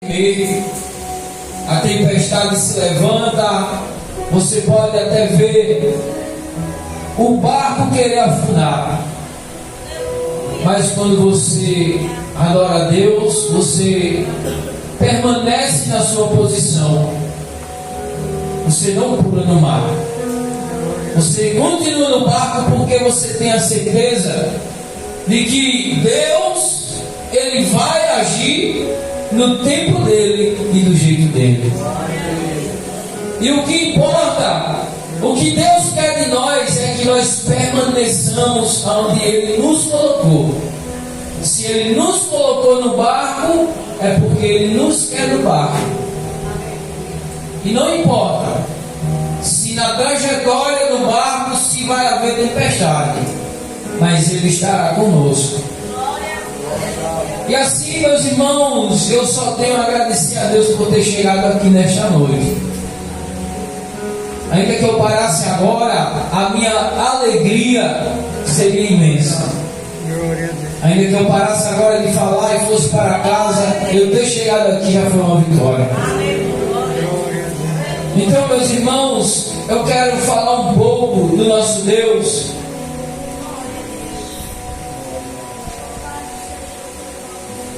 A tempestade se levanta, você pode até ver o barco querer afundar, mas quando você adora a Deus, você permanece na sua posição, você não pula no mar, você continua no barco, porque você tem a certeza de que Deus, Ele vai agir no tempo dele e do jeito dele. E o que importa, o que Deus quer de nós é que nós permaneçamos onde Ele nos colocou. Se Ele nos colocou no barco, é porque Ele nos quer no barco. E não importa se na trajetória do barco se vai haver tempestade, mas Ele estará conosco. E assim, meus irmãos, eu só tenho a agradecer a Deus por ter chegado aqui nesta noite. Ainda que eu parasse agora, a minha alegria seria imensa. Ainda que eu parasse agora de falar e fosse para casa, eu ter chegado aqui já foi uma vitória. Então, meus irmãos, eu quero falar um pouco do nosso Deus.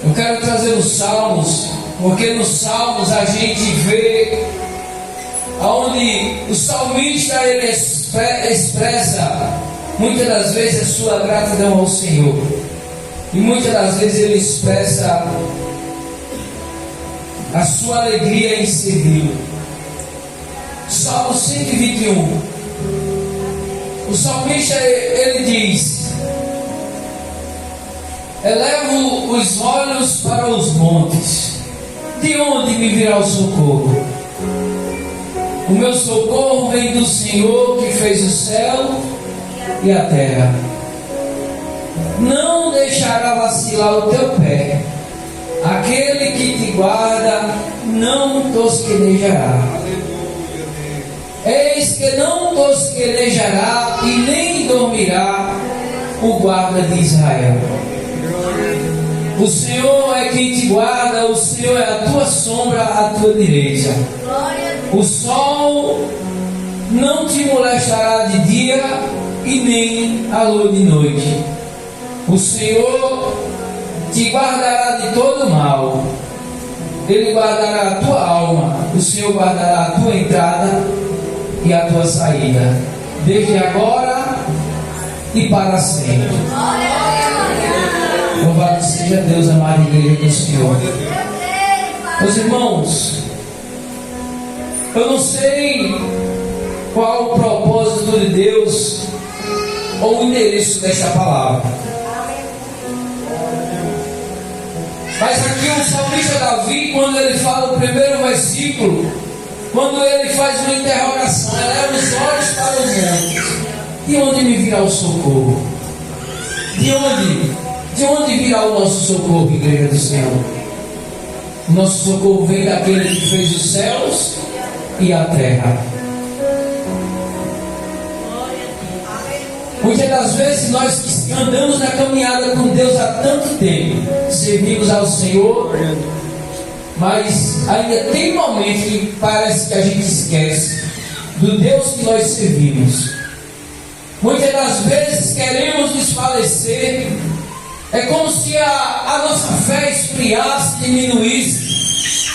Eu quero trazer os Salmos, porque nos Salmos a gente vê onde o salmista ele expressa muitas das vezes a sua gratidão ao Senhor, e muitas das vezes ele expressa a sua alegria em servi-lo. Salmo 121, o salmista ele diz: elevo os olhos para os montes, de onde me virá o socorro? O meu socorro vem do Senhor que fez o céu e a terra. Não deixará vacilar o teu pé, aquele que te guarda não tosquenejará. Eis que não tosquenejará e nem dormirá o guarda de Israel. O Senhor é quem te guarda, o Senhor é a tua sombra à tua direita. O sol não te molestará de dia e nem a lua de noite. O Senhor te guardará de todo mal. Ele guardará a tua alma. O Senhor guardará a tua entrada e a tua saída, desde agora e para sempre. Louvado seja Deus, amada igreja do Senhor. Meus irmãos, eu não sei qual o propósito de Deus ou o endereço desta palavra, mas aqui o salmista Davi, quando ele fala o primeiro versículo, quando ele faz uma interrogação, eleva os olhos para os montes, de onde me virá o socorro? De onde virá o nosso socorro, igreja do Senhor? O nosso socorro vem daquele que fez os céus e a terra. Muitas das vezes nós que andamos na caminhada com Deus há tanto tempo, servimos ao Senhor, mas ainda tem momentos que parece que a gente esquece do Deus que nós servimos. Muitas das vezes queremos desfalecer. É como se a nossa fé esfriasse, diminuísse,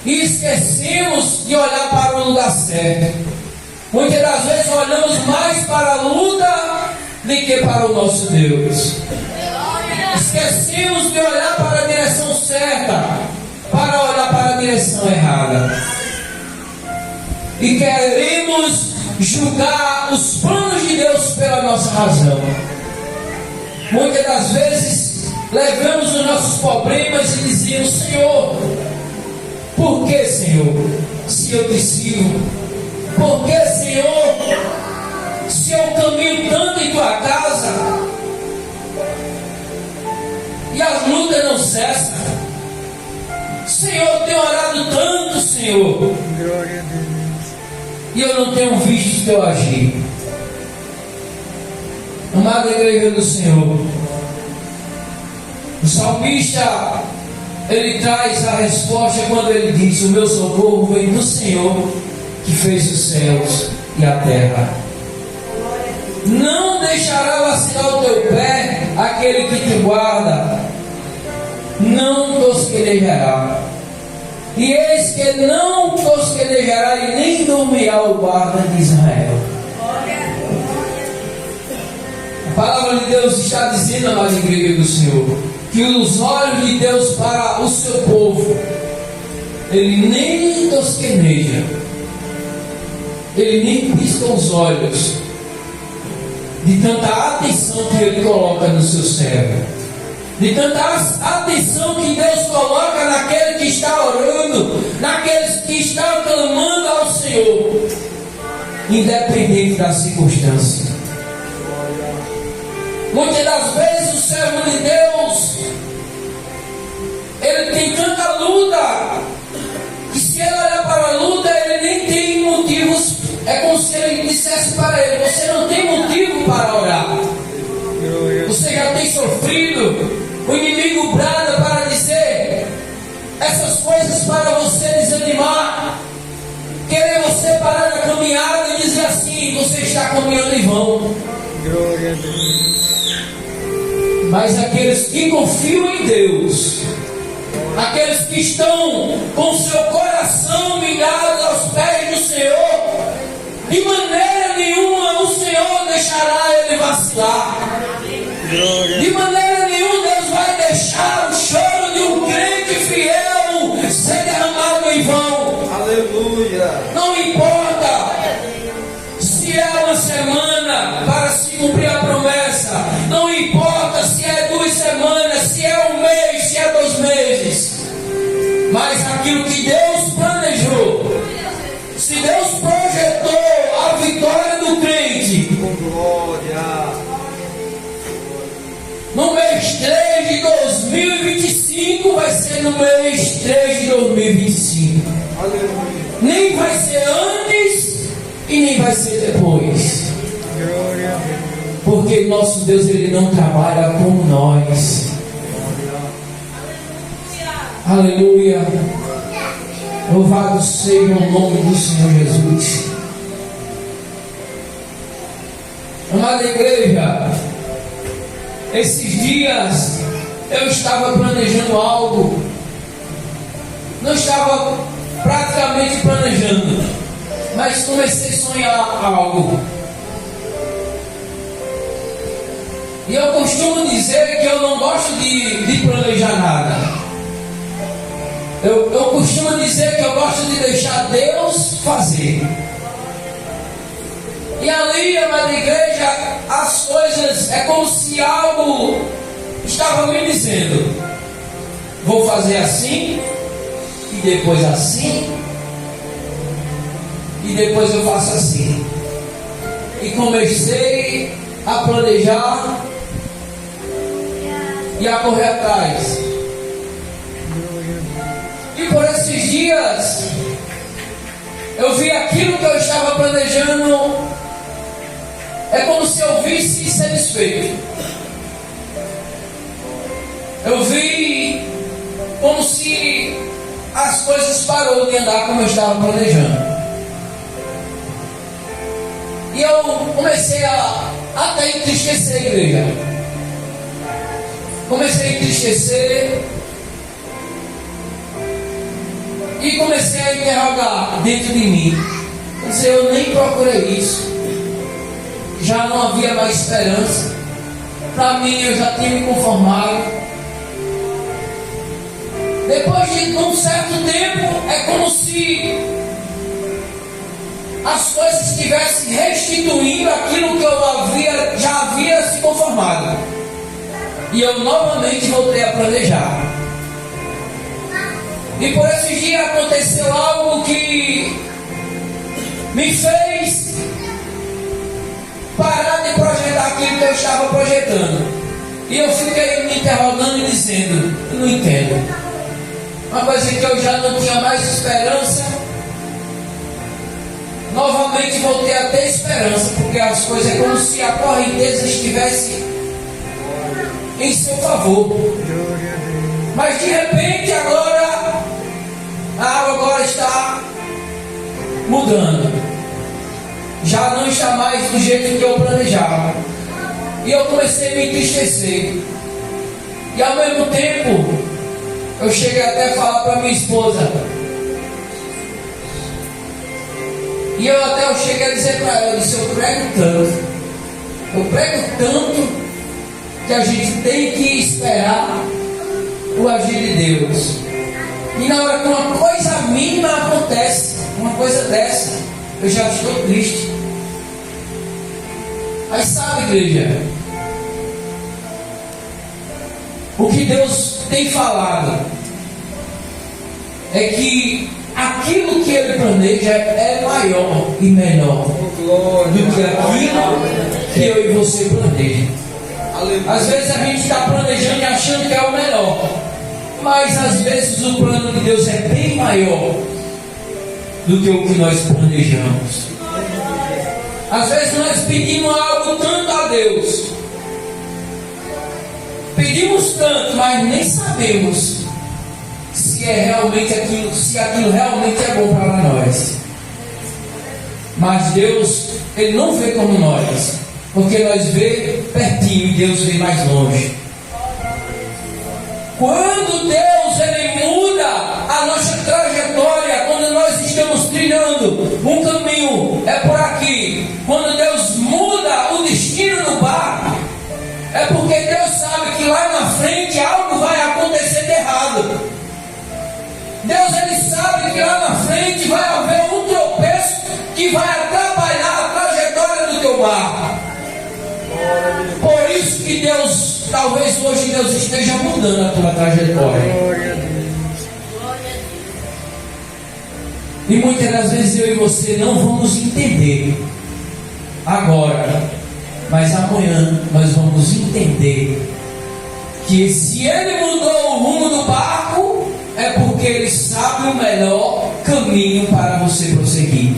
e esquecemos de olhar para o lugar certo. Muitas das vezes olhamos mais para a luta do que para o nosso Deus. Esquecemos de olhar para a direção certa, para olhar para a direção errada. E queremos julgar os planos de Deus pela nossa razão. Muitas das vezes levamos os nossos problemas e dizemos: Senhor, por que, Senhor, se eu te sirvo? Por que, Senhor, se eu caminho tanto em tua casa e as lutas não cessam? Senhor, eu tenho orado tanto, Senhor, glória a Deus, e eu não tenho visto o teu agir. Amada igreja do Senhor, o salmista ele traz a resposta quando ele diz: o meu socorro vem do Senhor que fez os céus e a terra. Não deixará vacilar o teu pé aquele que te guarda, não tosquenejará. E eis que não tosquenejará e nem dormirá o guarda de Israel. A palavra de Deus está dizendo, amada igreja do Senhor, que os olhos de Deus para o seu povo, ele nem tosqueneja, ele nem pisca os olhos, de tanta atenção que ele coloca no seu servo, de tanta atenção que Deus coloca naquele que está orando, naqueles que estão clamando ao Senhor, independente da circunstância. Muitas das vezes o servo de Deus, ele tem tanta luta, que se ele olhar para a luta, ele nem tem motivos. É como se ele dissesse para ele: você não tem motivo para orar, você já tem sofrido. O inimigo brada para dizer essas coisas para você desanimar, querer você parar na caminhada e dizer assim: você está caminhando em vão. Glória a Deus. Mas aqueles que confiam em Deus, aqueles que estão com seu coração mirado aos pés do Senhor, de maneira nenhuma o Senhor deixará ele vacilar. De maneira nenhuma Deus vai deixar o choro de um crente fiel ser derramado em vão. Aleluia. Não importa se é uma semana para se cumprir a promessa, não importa se é 2 semanas, se é 1 mês, se é 2 meses, mas aquilo que Deus planejou, se Deus projetou a vitória do crente, no mês 3 de 2025, vai ser no mês 3 de 2025. Aleluia. Nem vai ser antes e nem vai ser depois. Porque nosso Deus, ele não trabalha como nós. Aleluia. Louvado seja o nome do Senhor Jesus. Amada igreja, esses dias eu estava planejando algo. Não estava praticamente planejando, mas comecei a sonhar algo. E eu costumo dizer que eu não gosto de planejar nada. Eu costumo dizer que eu gosto de deixar Deus fazer. E ali, amada igreja, as coisas, é como se algo estava me dizendo: vou fazer assim, e depois assim, e depois eu faço assim. E comecei a planejar e a correr atrás. E por esses dias eu vi aquilo que eu estava planejando, é como se eu visse ser desfeito. Eu vi como se as coisas parou de andar como eu estava planejando. E eu comecei a até entristecer a igreja. Comecei a entristecer e comecei a interrogar dentro de mim. Quer dizer, eu nem procurei isso. Já não havia mais esperança. Para mim, eu já tinha me conformado. Depois de um certo tempo, é como se as coisas estivessem restituindo aquilo que eu já havia se conformado. E eu novamente voltei a planejar. E por esses dias aconteceu algo que me fez parar de projetar aquilo que eu estava projetando. E eu fiquei me interrogando e dizendo: eu não entendo. Uma coisa que eu já não tinha mais esperança, novamente voltei a ter esperança, porque as coisas é como se a correnteza estivesse em seu favor. Mas de repente agora a água agora está mudando. Já não está mais do jeito que eu planejava. E eu comecei a me entristecer. E ao mesmo tempo, eu cheguei até a falar para minha esposa. E eu cheguei a dizer para ela, eu disse, eu prego tanto que a gente tem que esperar o agir de Deus. E na hora que uma coisa mínima acontece, uma coisa dessa, eu já estou triste. Mas sabe, igreja, o que Deus tem falado é que aquilo que Ele planeja é maior e melhor do que aquilo que eu e você planejam. Às vezes a gente está planejando e achando que é o melhor, mas às vezes o plano de Deus é bem maior do que o que nós planejamos. Às vezes nós pedimos algo tanto a Deus, pedimos tanto, mas nem sabemos se é realmente aquilo, se aquilo realmente é bom para nós. Mas Deus, Ele não vê como nós, porque nós vê pertinho e Deus vê mais longe. Quando Deus Ele muda a nossa trajetória, quando nós estamos trilhando um caminho, é por aqui. Quando Deus muda o destino do barco, é porque Deus sabe que lá na frente algo vai acontecer de errado. Deus Ele sabe que lá na frente vai haver um tropeço que vai atrapalhar a trajetória do teu barco. Por isso que Deus, talvez hoje Deus esteja mudando a tua trajetória. E muitas das vezes eu e você não vamos entender agora, mas amanhã nós vamos entender que se Ele mudou o rumo do barco, é porque Ele sabe o melhor caminho para você prosseguir.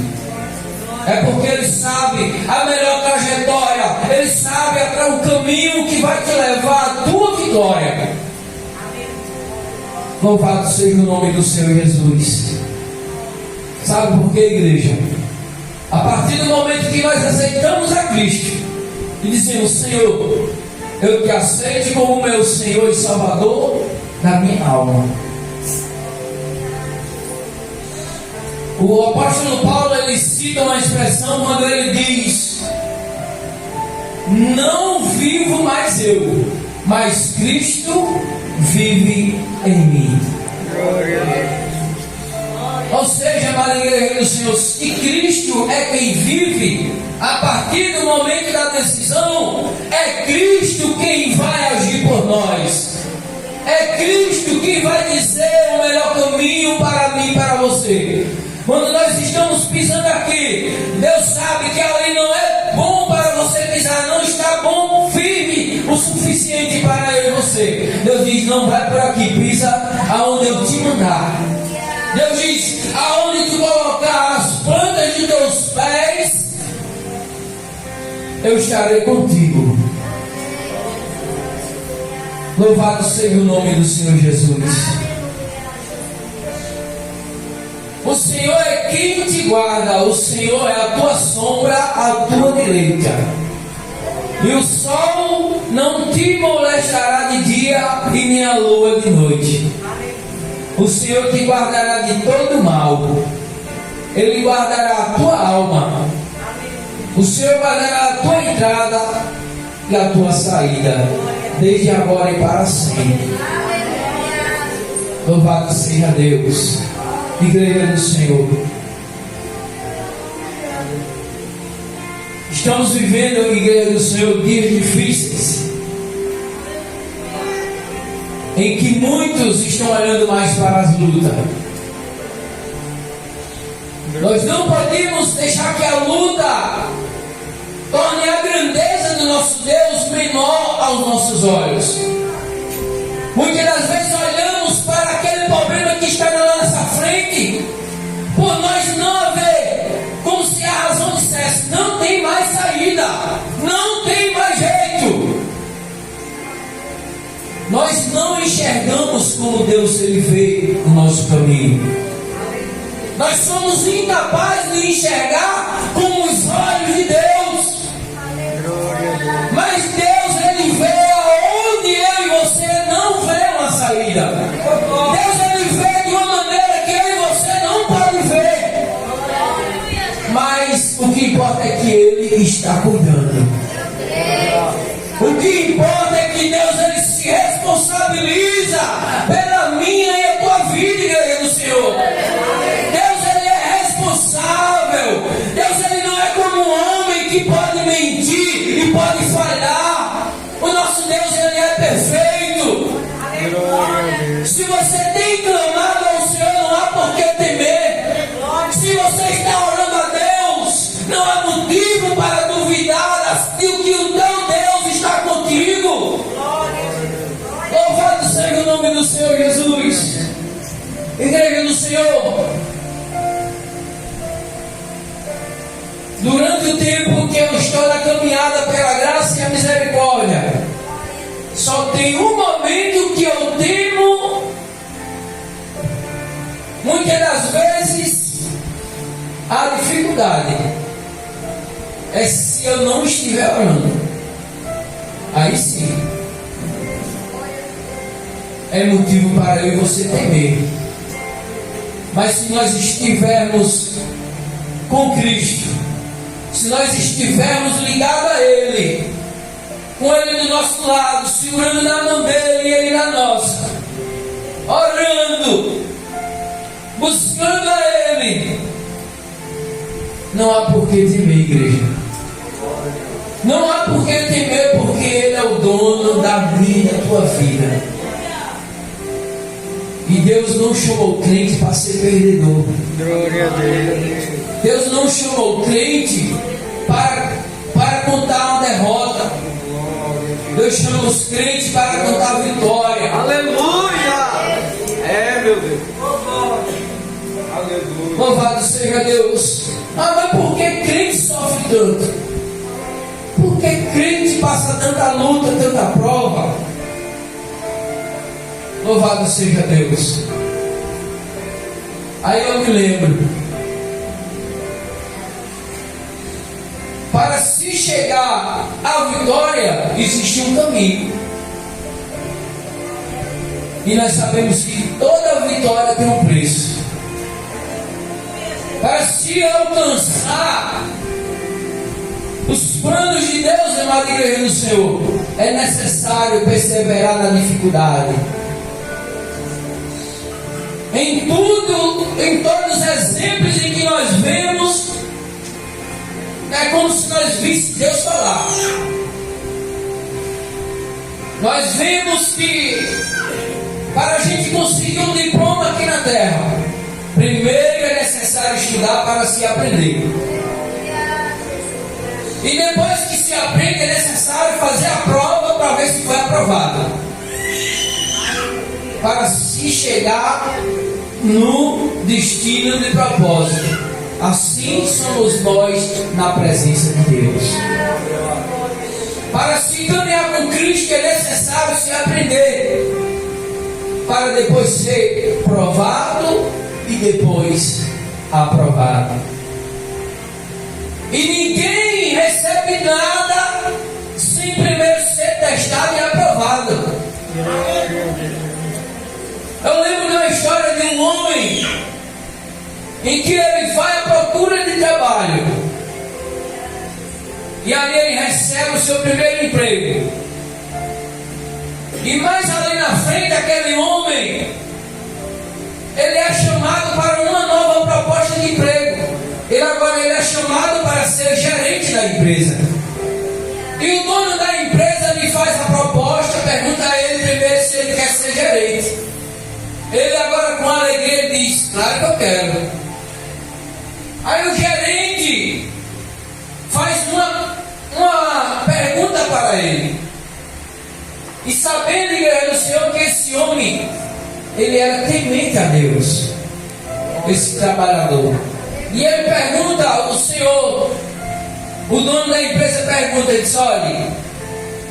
É porque Ele sabe a melhor trajetória. Ele sabe o caminho que vai te levar à tua vitória. Louvado seja o nome do Senhor Jesus. Sabe por quê, igreja? A partir do momento que nós aceitamos a Cristo e dizemos, Senhor, eu te aceito como meu Senhor e Salvador da minha alma. O apóstolo Paulo, ele cita uma expressão quando ele diz: não vivo mais eu, mas Cristo vive em mim. Ou seja, amada igreja do Senhor, se Cristo é quem vive, a partir do momento da decisão, é Cristo quem vai agir por nós. É Cristo quem vai dizer o melhor caminho para mim e para você. Quando nós estamos pisando aqui, Deus sabe que ali não é bom para você pisar, não está bom, firme o suficiente para eu e você. Deus diz, não vai por aqui, pisa aonde eu te mandar. Deus diz, aonde tu colocar as plantas de teus pés, eu estarei contigo. Louvado seja o nome do Senhor Jesus. O Senhor é quem te guarda, o Senhor é a tua sombra à tua direita. E o sol não te molestará de dia e nem a lua de noite. O Senhor te guardará de todo mal. Ele guardará a tua alma. O Senhor guardará a tua entrada e a tua saída, desde agora e para sempre. Louvado seja Deus. Igreja do Senhor, estamos vivendo, Igreja do Senhor, dias difíceis, em que muitos estão olhando mais para as lutas. Nós não podemos deixar que a luta torne a grandeza do nosso Deus menor aos nossos olhos. Muitas das vezes olhamos para aquele problema que está na nossa frente, por nós não haver, como se a razão dissesse, não tem mais saída, não tem mais jeito. nós não enxergamos como Deus ele vê o nosso caminho. Nós somos incapazes de enxergar com os olhos de Deus. Mas Deus ele vê aonde eu e você não vê uma saída. Deus ele vê de uma maneira que eu e você não pode ver. Mas o que importa é que Ele está cuidando. O que importa é que Deus ele se responsabiliza pela minha e a tua vida, igreja do Senhor. Deus ele é responsável. Deus ele não é como um homem que pode mentir e pode falhar. O nosso Deus ele é perfeito. Se você tem clamado ao Senhor, não há por que temer. Se você está orando a Deus, não há motivo para duvidar de que o teu Deus está contigo. Louvado seja o nome do Senhor Jesus. Igreja do Senhor, durante o tempo que eu estou na caminhada pela graça e a misericórdia, só tem um momento que eu temo, muitas das vezes, a dificuldade é se eu não estiver orando. Aí sim é motivo para eu e você temer. Mas se nós estivermos com Cristo, se nós estivermos ligados a Ele, com Ele do nosso lado, segurando na mão dele e Ele na nossa, orando, buscando a Ele, não há por que temer, igreja. Não há por que temer, porque Ele é o dono da minha e da tua vida. E Deus não chamou o crente para ser perdedor. Glória a Deus. Deus não chamou o crente para contar uma derrota. Deus chama os crentes para contar a vitória. Aleluia! É, meu Deus. Aleluia. Louvado seja Deus. Mas por que crente sofre tanto? Por que crente passa tanta luta, tanta prova? Louvado seja Deus. Aí eu me lembro, para se chegar à vitória existe um caminho, e nós sabemos que toda vitória tem um preço. Para se alcançar os planos de Deus, amada igreja do Senhor, é necessário perseverar na dificuldade. Em tudo, em todos os exemplos em que nós vemos, é como se nós víssemos Deus falar. Nós vemos que para a gente conseguir um diploma aqui na terra, primeiro é necessário estudar para se aprender. E depois que se aprende, é necessário fazer a prova para ver se foi aprovada. Para se chegar no destino de propósito. Assim somos nós na presença de Deus. Para se caminhar com Cristo é necessário se aprender, para depois ser provado e depois aprovado. E ninguém recebe nada sem primeiro ser testado e aprovado. Eu lembro de uma história de um homem em que ele vai à procura de trabalho, e ali ele recebe o seu primeiro emprego. E mais ali na frente, aquele homem, ele é chamado para uma nova proposta de emprego. Ele é chamado para ser gerente da empresa. E o dono da empresa lhe faz a proposta, pergunta a ele primeiro se ele quer ser gerente. Ele agora com alegria diz: claro que eu quero. Aí o gerente faz uma pergunta para ele. E sabendo, igreja do Senhor, que esse homem, ele era temente a Deus, esse trabalhador. E ele pergunta ao Senhor, o dono da empresa pergunta, ele diz: olha,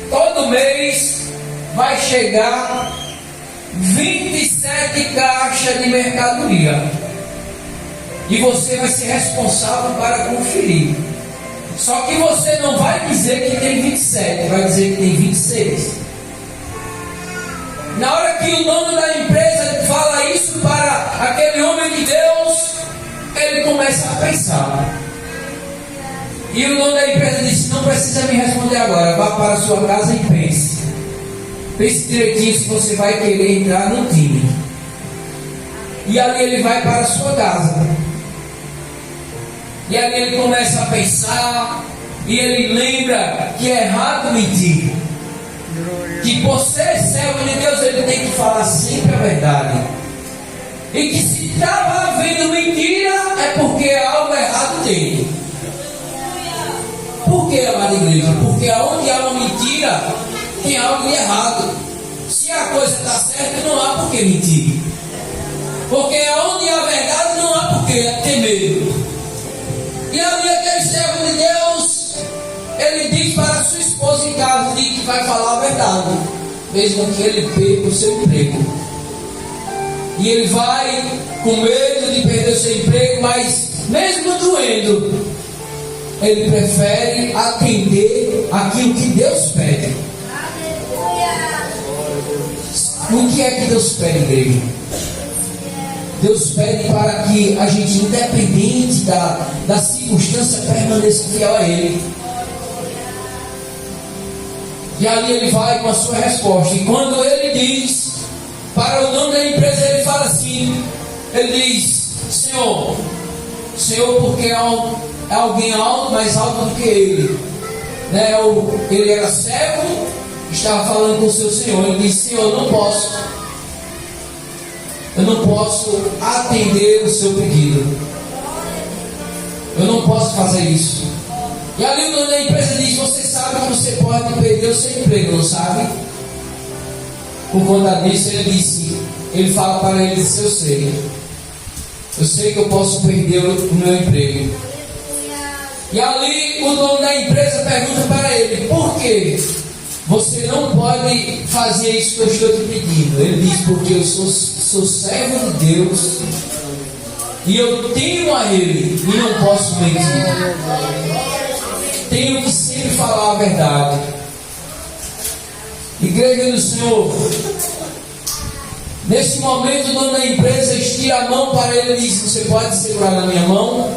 todo mês vai chegar 27 caixas de mercadoria. E você vai ser responsável para conferir. Só que você não vai dizer que tem 27, vai dizer que tem 26. Na hora que o dono da empresa fala isso para aquele homem de Deus, ele começa a pensar. E o dono da empresa disse: não precisa me responder agora, vá para a sua casa e pense. Pense direitinho se você vai querer entrar no time. E ali ele vai para a sua casa. E ali ele começa a pensar. E ele lembra que é errado mentir. Que por ser servo de Deus ele tem que falar sempre a verdade. E que se estava havendo mentira é porque algo errado tem. Por que, amada igreja? Porque onde há uma mentira tem algo de errado. Se a coisa está certa, não há por que mentir. Porque onde há verdade, não há por que ter medo. E ali aquele servo de Deus, ele diz para sua esposa em casa, diz que vai falar a verdade, mesmo que ele perca o seu emprego. E ele vai com medo de perder o seu emprego, mas mesmo doendo, ele prefere atender aquilo que Deus pede. O que é que Deus pede, igreja? Deus pede para que a gente, independente da circunstância, permaneça fiel a Ele. E ali ele vai com a sua resposta. E quando ele diz para o dono da empresa, ele fala assim: ele diz: Senhor, porque é alguém alto, mais alto do que ele, né? Ele era cego, estava falando com o seu Senhor. Ele disse: Senhor, eu não posso atender o seu pedido, eu não posso fazer isso. E ali o dono da empresa diz: você sabe que você pode perder o seu emprego, não sabe? Por conta disso ele fala para ele: eu sei que eu posso perder o meu emprego. E ali o dono da empresa pergunta para ele: por que você não pode fazer isso que eu estou te pedindo? Ele diz: porque eu sou servo de Deus e eu tenho a Ele e não posso mentir. Tenho que sempre falar a verdade. Igreja do Senhor, nesse momento o dono da empresa estira a mão para ele e diz: você pode segurar na minha mão?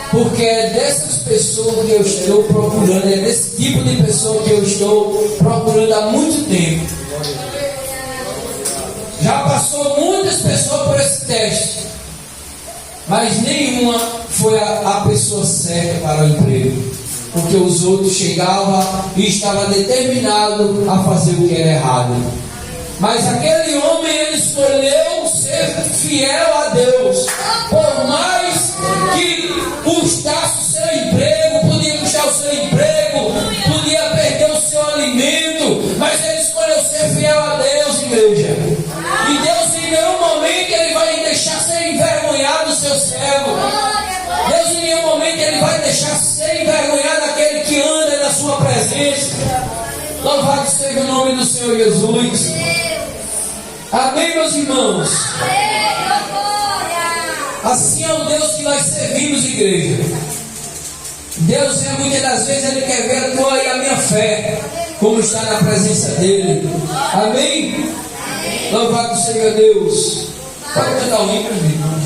Porque é dessas pessoas que eu estou procurando, é desse tipo de pessoa que eu estou procurando há muito tempo. Já passou muitas pessoas por esse teste, mas nenhuma foi a pessoa certa para o emprego. Porque os outros chegavam e estavam determinados a fazer o que era errado. Mas aquele homem, ele escolheu ser fiel a Deus. Por mais que custasse o seu emprego, podia custar o seu emprego, podia perder o seu alimento, mas ele escolheu ser fiel a Deus, igreja. E Deus em nenhum momento ele vai deixar ser envergonhado o seu servo. Deus em nenhum momento ele vai deixar ser envergonhado aquele que anda na sua presença. Louvado seja o nome do Senhor Jesus. Amém, meus irmãos? Assim é o Deus que nós servimos, igreja. Deus, muitas das vezes, Ele quer ver a tua e a minha fé, como está na presença dEle. Amém? Louvado seja Deus. Pode cantar o hino, irmãos.